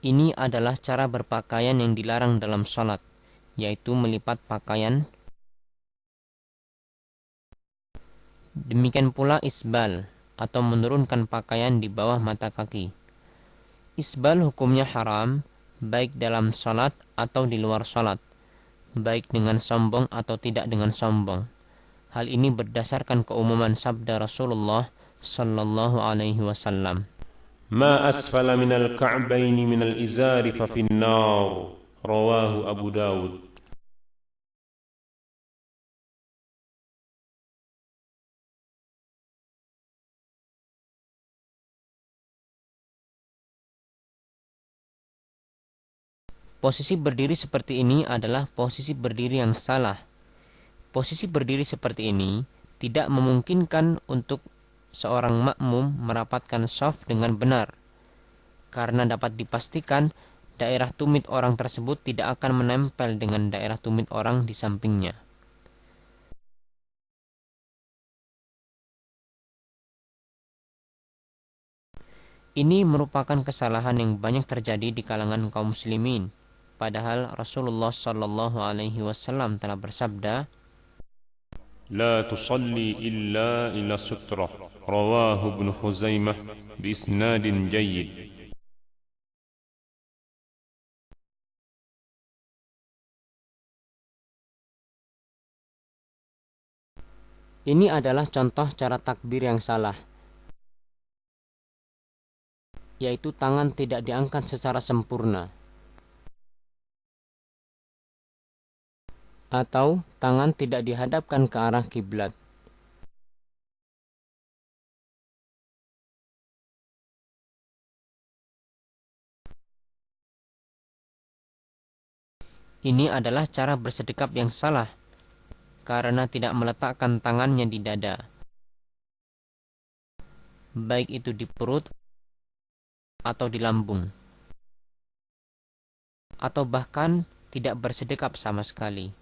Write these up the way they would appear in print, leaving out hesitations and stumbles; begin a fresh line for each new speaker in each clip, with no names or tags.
Ini adalah cara berpakaian yang dilarang dalam salat, yaitu melipat pakaian. Demikian pula isbal, atau menurunkan pakaian di bawah mata kaki. Isbal hukumnya haram, baik dalam salat atau di luar salat, baik dengan sombong atau tidak dengan sombong. Hal ini berdasarkan keumuman sabda Rasulullah sallallahu alaihi wasallam.
ما أسفل من الكعبين من الإزار ففي النار رواه أبو داود.
Posisi berdiri seperti ini adalah posisi berdiri yang salah. Posisi berdiri seperti ini tidak memungkinkan untuk seorang makmum merapatkan shaf dengan benar, karena dapat dipastikan daerah tumit orang tersebut tidak akan menempel dengan daerah tumit orang di sampingnya. Ini merupakan kesalahan yang banyak terjadi di kalangan kaum muslimin, padahal Rasulullah sallallahu alaihi wasallam telah bersabda,
لا تصلي إلا إلى سترة رواه ابن خزيمة بإسناد جيد.
ini adalah contoh cara takbir yang salah, yaitu tangan tidak diangkat secara sempurna, atau tangan tidak dihadapkan ke arah kiblat. Ini adalah cara bersedekap yang salah, karena tidak meletakkan tangannya di dada, baik itu di perut atau di lambung, atau bahkan tidak bersedekap sama sekali.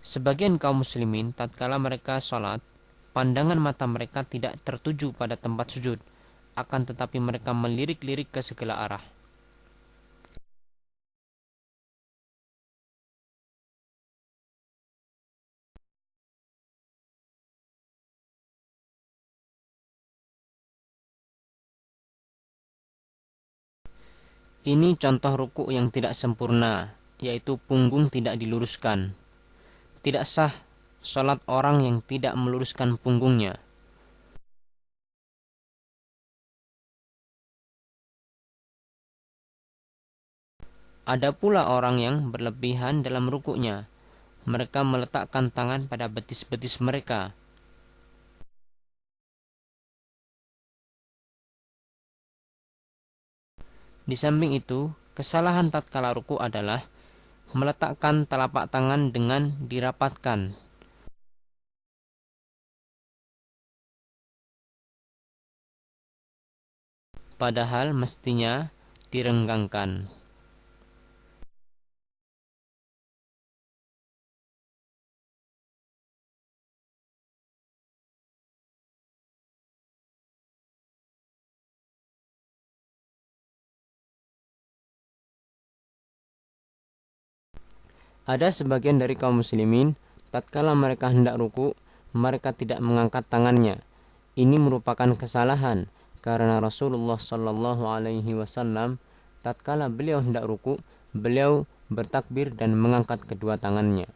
Sebagian kaum muslimin tatkala mereka sholat, pandangan mata mereka tidak tertuju pada tempat sujud, akan tetapi mereka melirik-lirik ke segala arah. Ini contoh ruku yang tidak sempurna, yaitu punggung tidak diluruskan. Tidak sah sholat orang yang tidak meluruskan punggungnya. Ada pula orang yang berlebihan dalam rukuknya. Mereka meletakkan tangan pada betis-betis mereka. Di samping itu, kesalahan tatkala ruku adalah meletakkan telapak tangan dengan dirapatkan. Padahal mestinya direnggangkan. Ada sebagian dari kaum muslimin, tatkala mereka hendak ruku, mereka tidak mengangkat tangannya. Ini merupakan kesalahan, karena Rasulullah sallallahu alaihi wasallam tatkala beliau hendak ruku, beliau bertakbir dan mengangkat kedua tangannya.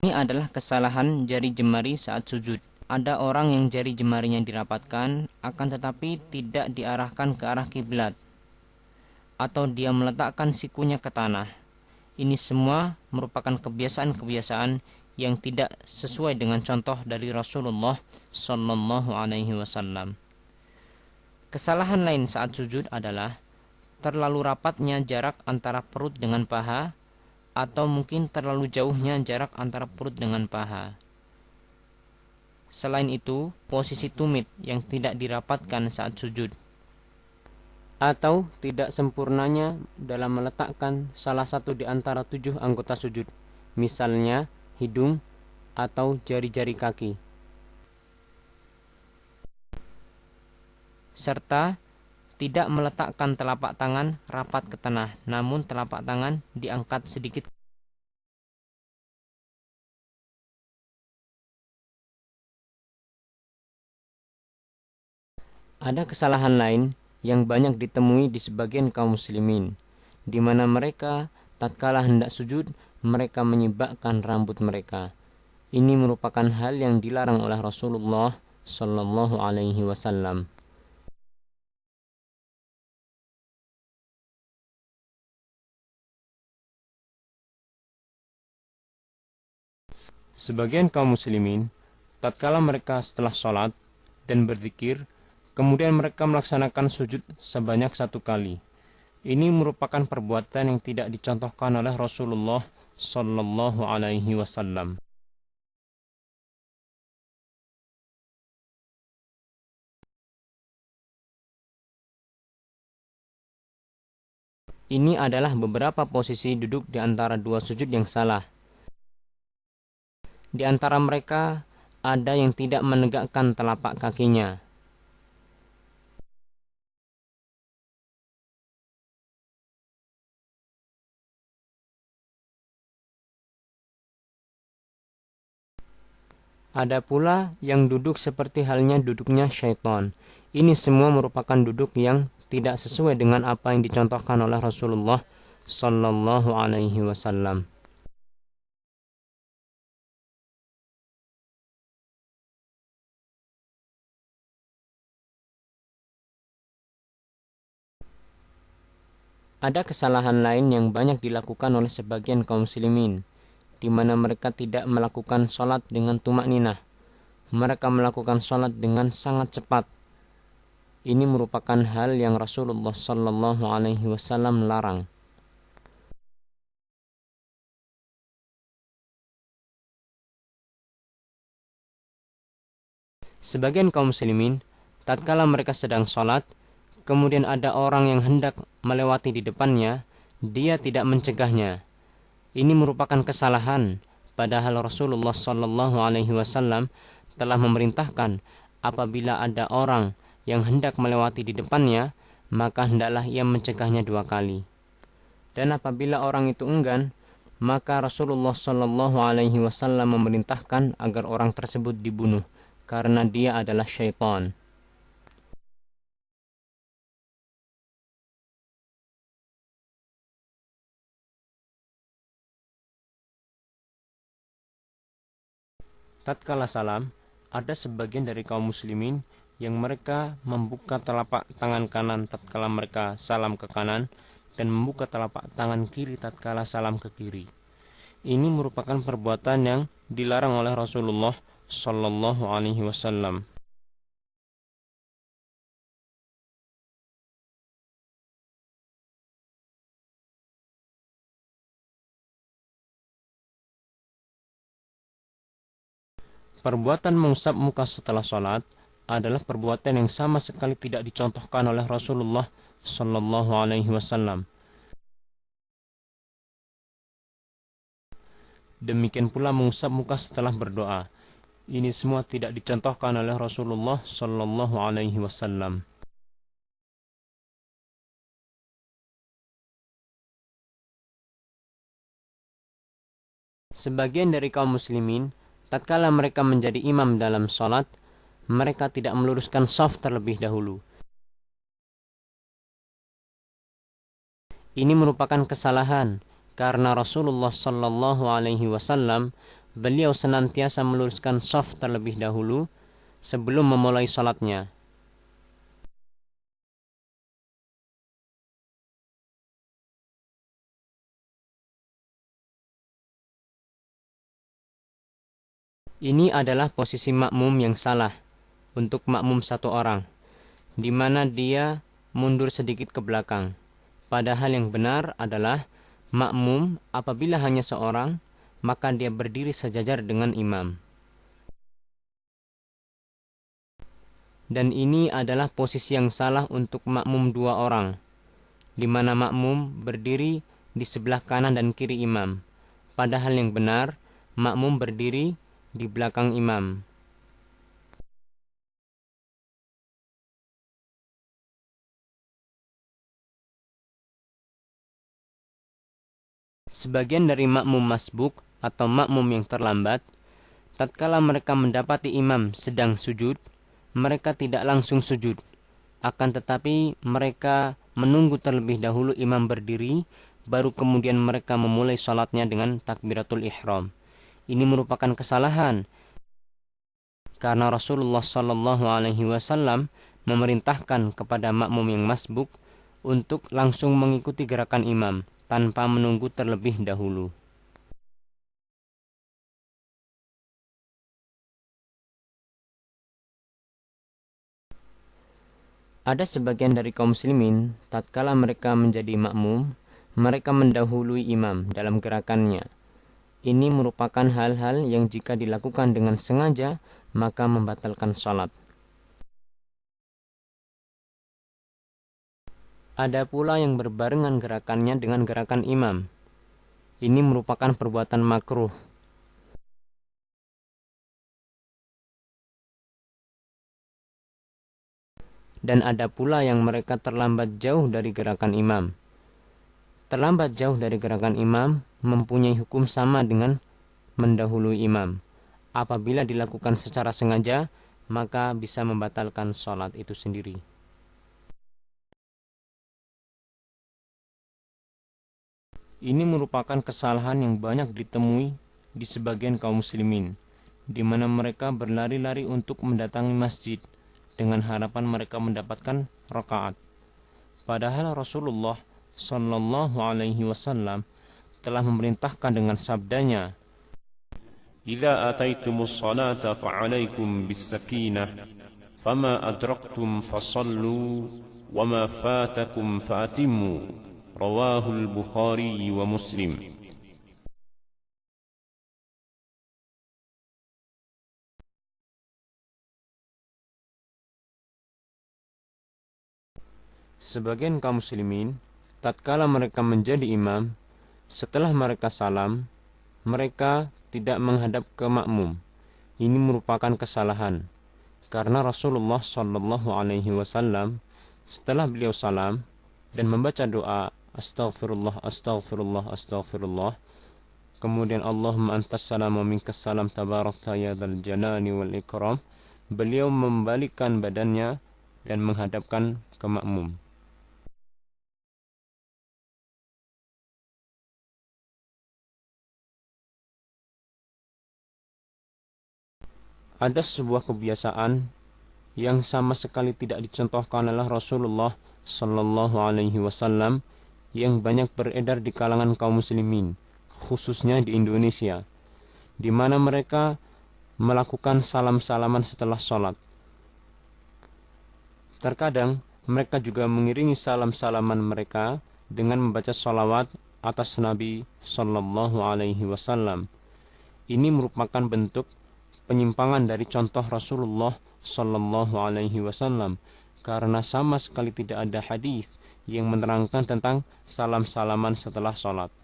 Ini adalah kesalahan jari jemari saat sujud. Ada orang yang jari jemarinya dirapatkan, akan tetapi tidak diarahkan ke arah kiblat, atau dia meletakkan sikunya ke tanah. Ini semua merupakan kebiasaan-kebiasaan yang tidak sesuai dengan contoh dari Rasulullah sallallahu alaihi wasallam. Kesalahan lain saat sujud adalah terlalu rapatnya jarak antara perut dengan paha, atau mungkin terlalu jauhnya jarak antara perut dengan paha. Selain itu, posisi tumit yang tidak dirapatkan saat sujud, atau tidak sempurnanya dalam meletakkan salah satu di antara 7 anggota sujud, misalnya hidung atau jari-jari kaki, serta tidak meletakkan telapak tangan rapat ke tanah, namun telapak tangan diangkat sedikit. Ada kesalahan lain yang banyak ditemui di sebagian kaum muslimin, di mana mereka tatkala hendak sujud, mereka menyibakkan rambut mereka. Ini merupakan hal yang dilarang oleh Rasulullah Sallallahu Alaihi Wasallam. Sebagian kaum muslimin, tatkala mereka setelah sholat dan berzikir, kemudian mereka melaksanakan sujud sebanyak 1 kali. Ini merupakan perbuatan yang tidak dicontohkan oleh Rasulullah Sallallahu Alaihi Wasallam. Ini adalah beberapa posisi duduk di antara 2 sujud yang salah. Di antara mereka ada yang tidak menegakkan telapak kakinya. Ada pula yang duduk seperti halnya duduknya syaitan. Ini semua merupakan duduk yang tidak sesuai dengan apa yang dicontohkan oleh Rasulullah Sallallahu Alaihi Wasallam. Ada kesalahan lain yang banyak dilakukan oleh sebagian kaum muslimin, di mana mereka tidak melakukan sholat dengan tumakninah. Mereka melakukan sholat dengan sangat cepat. Ini merupakan hal yang Rasulullah Sallallahu Alaihi Wasallam larang. Sebagian kaum muslimin, tatkala mereka sedang sholat, kemudian ada orang yang hendak melewati di depannya, dia tidak mencegahnya. Ini merupakan kesalahan, padahal Rasulullah Sallallahu Alaihi Wasallam telah memerintahkan apabila ada orang yang hendak melewati di depannya, maka hendaklah ia mencegahnya 2 kali. Dan apabila orang itu enggan, maka Rasulullah Sallallahu Alaihi Wasallam memerintahkan agar orang tersebut dibunuh, karena dia adalah syaitan. Tatkala salam, ada sebagian dari kaum muslimin yang mereka membuka telapak tangan kanan tatkala mereka salam ke kanan dan membuka telapak tangan kiri tatkala salam ke kiri. Ini merupakan perbuatan yang dilarang oleh Rasulullah Sallallahu Alaihi Wasallam. Perbuatan mengusap muka setelah sholat adalah perbuatan yang sama sekali tidak dicontohkan oleh Rasulullah Sallallahu Alaihi Wasallam. Demikian pula mengusap muka setelah berdoa. Ini semua tidak dicontohkan oleh Rasulullah Sallallahu Alaihi Wasallam. Sebagian dari kaum muslimin, tatkala mereka menjadi imam dalam sholat, mereka tidak meluruskan shaf terlebih dahulu. Ini merupakan kesalahan, karena Rasulullah Sallallahu Alaihi Wasallam beliau senantiasa meluruskan shaf terlebih dahulu sebelum memulai sholatnya. Ini adalah posisi makmum yang salah untuk makmum 1 orang, di mana dia mundur sedikit ke belakang. Padahal yang benar adalah makmum apabila hanya seorang, maka dia berdiri sejajar dengan imam. Dan ini adalah posisi yang salah untuk makmum 2 orang, di mana makmum berdiri di sebelah kanan dan kiri imam. Padahal yang benar, makmum berdiri di belakang imam. Sebagian dari makmum masbuk atau makmum yang terlambat, tatkala mereka mendapati imam sedang sujud, mereka tidak langsung sujud. Akan tetapi mereka menunggu terlebih dahulu imam berdiri, baru kemudian mereka memulai salatnya dengan takbiratul ihram. Ini merupakan kesalahan, karena Rasulullah SAW memerintahkan kepada makmum yang masbuk untuk langsung mengikuti gerakan imam tanpa menunggu terlebih dahulu. Ada sebagian dari kaum muslimin, tatkala mereka menjadi makmum, mereka mendahului imam dalam gerakannya. Ini merupakan hal-hal yang jika dilakukan dengan sengaja, maka membatalkan salat. Ada pula yang berbarengan gerakannya dengan gerakan imam. Ini merupakan perbuatan makruh. Dan ada pula yang mereka terlambat jauh dari gerakan imam. Terlambat jauh dari gerakan imam mempunyai hukum sama dengan mendahului imam. Apabila dilakukan secara sengaja, maka bisa membatalkan salat itu sendiri. Ini merupakan kesalahan yang banyak ditemui di sebagian kaum muslimin, di mana mereka berlari-lari untuk mendatangi masjid dengan harapan mereka mendapatkan rakaat. Padahal Rasulullah Sallallahu Alaihi Wasallam telah memerintahkan dengan sabdanya,
إذا أتيتم الصلاة فعليكم بالسكينة فما أدركتم فصلوا وما فاتكم فأتموا رواه البخاري ومسلم.
Sebagian kaum muslimin, tatkala mereka menjadi imam, setelah mereka salam, mereka tidak menghadap ke makmum. Ini merupakan kesalahan, karena Rasulullah Sallallahu Alaihi Wasallam setelah beliau salam dan membaca doa Astaghfirullah, Astaghfirullah, Astaghfirullah, kemudian Allahumma antas salam wa minkas salam tabarakta ya dzal jalali wal ikram, beliau membalikkan badannya dan menghadapkan ke makmum. Ada sebuah kebiasaan yang sama sekali tidak dicontohkan oleh Rasulullah Sallallahu Alaihi Wasallam yang banyak beredar di kalangan kaum muslimin, khususnya di Indonesia, di mana mereka melakukan salam-salaman setelah sholat. Terkadang mereka juga mengiringi salam-salaman mereka dengan membaca salawat atas Nabi Sallallahu Alaihi Wasallam. Ini merupakan bentuk penyimpangan dari contoh Rasulullah Sallallahu Alaihi Wasallam, karena sama sekali tidak ada hadis yang menerangkan tentang salam-salaman setelah sholat.